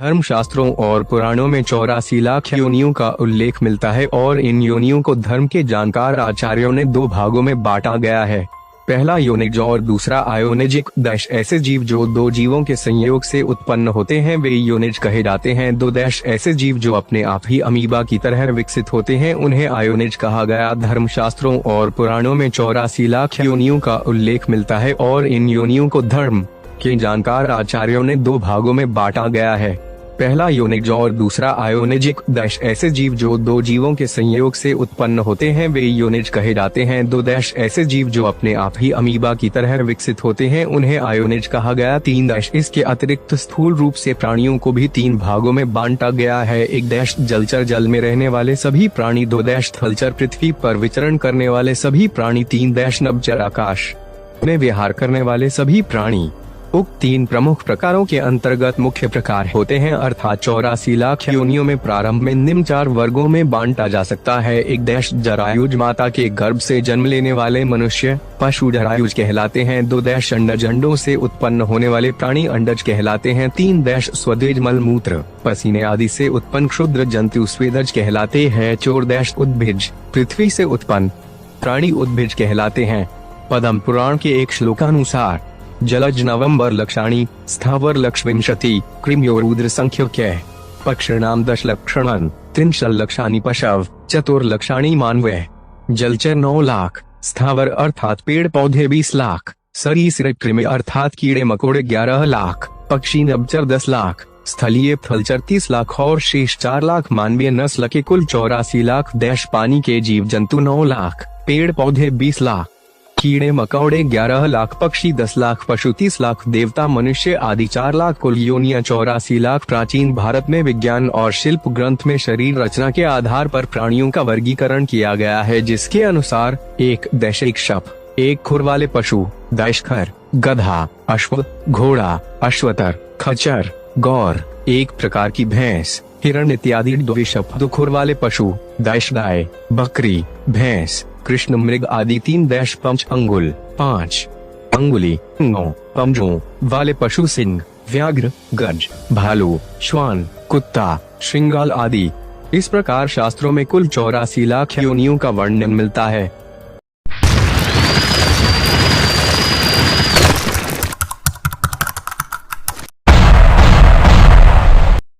धर्मशास्त्रों और पुराणों में 84 लाख योनियों का उल्लेख मिलता है और इन योनियों को धर्म के जानकार आचार्यों ने दो भागों में बांटा गया है। पहला योनिज और दूसरा आयोनिजिक। ऐसे जीव जो दो जीवों के संयोग से उत्पन्न होते हैं वे योनिज कहे जाते हैं। दो ऐसे जीव जो अपने आप ही अमीबा की तरह विकसित होते हैं उन्हें आयोनिज कहा गया। धर्मशास्त्रों और पुराणों में 84 लाख योनियों का उल्लेख मिलता है और इन योनियों को धर्म के जानकार आचार्यों ने दो भागों में बांटा गया है। पहला योनिज और दूसरा आयोनिजिक। ऐसे जीव जो दो जीवों के संयोग से उत्पन्न होते हैं वे योनिज कहे जाते हैं। दो ऐसे जीव जो अपने आप ही अमीबा की तरह विकसित होते हैं उन्हें आयोनिज कहा गया। 3 इसके अतिरिक्त स्थूल रूप से प्राणियों को भी 3 भागों में बांटा गया है। 1 जलचर जल में रहने वाले सभी प्राणी। 2 थलचर पृथ्वी पर विचरण करने वाले सभी प्राणी। 3 नभचर आकाश में विहार करने वाले सभी प्राणी। उक्त 3 प्रमुख प्रकारों के अंतर्गत मुख्य प्रकार होते हैं, अर्थात 84 लाख योनियों में प्रारंभ में निम्न 4 वर्गों में बांटा जा सकता है। 1 जरायुज माता के गर्भ से जन्म लेने वाले मनुष्य पशु जरायुज कहलाते हैं। 2 अंडज अंडों से उत्पन्न होने वाले प्राणी अंडज कहलाते हैं। 3 स्वदेज मलमूत्र पसीने आदि से उत्पन्न क्षुद्र जंतु स्वेदज कहलाते हैं। 4 उद्भिज पृथ्वी से उत्पन्न प्राणी उद्भिज कहलाते हैं। पद्म पुराण के एक श्लोकानुसार जलज नवंबर लक्षाणी स्थावर लक्षविंशति कृम्योरुद्र संख्यक पक्षिणाम 10 लक्षणन 3 लक्षाणी पशव चतुर लक्षाणी मानव। जलचर 9 लाख, स्थावर अर्थात पेड़ पौधे 20 लाख, सरीसृप कृमि अर्थात कीड़े मकोड़े 11 लाख, पक्षी नभचर 10 लाख, स्थलीय थलचर 30 लाख और शेष 4 लाख मानवीय नस्ल के कुल 84 लाख। पानी के जीव जंतु 9 लाख, पेड़ पौधे 20 लाख, कीड़े मकौड़े 11 लाख, पक्षी 10 लाख, पशु 30 लाख, देवता मनुष्य आदि 4 लाख, कुल योनियां 84 लाख। प्राचीन भारत में विज्ञान और शिल्प ग्रंथ में शरीर रचना के आधार पर प्राणियों का वर्गीकरण किया गया है, जिसके अनुसार 1 शप 1 खुर वाले पशु, दशखर, गधा, अश्व, घोड़ा, अश्वतर, खच्चर, गौर 1 प्रकार की भैंस, हिरण इत्यादि। 2 शप 2 खुर वाले पशु, दश गाय, बकरी, भैंस, कृष्ण मृग आदि। 3 पंच अंगुल 5 अंगुली 9 पंजों वाले पशु, सिंह, व्याघ्र, गज, भालू, श्वान, कुत्ता, श्रृंगाल आदि। इस प्रकार शास्त्रों में कुल 84 लाख योनियों का वर्णन मिलता है।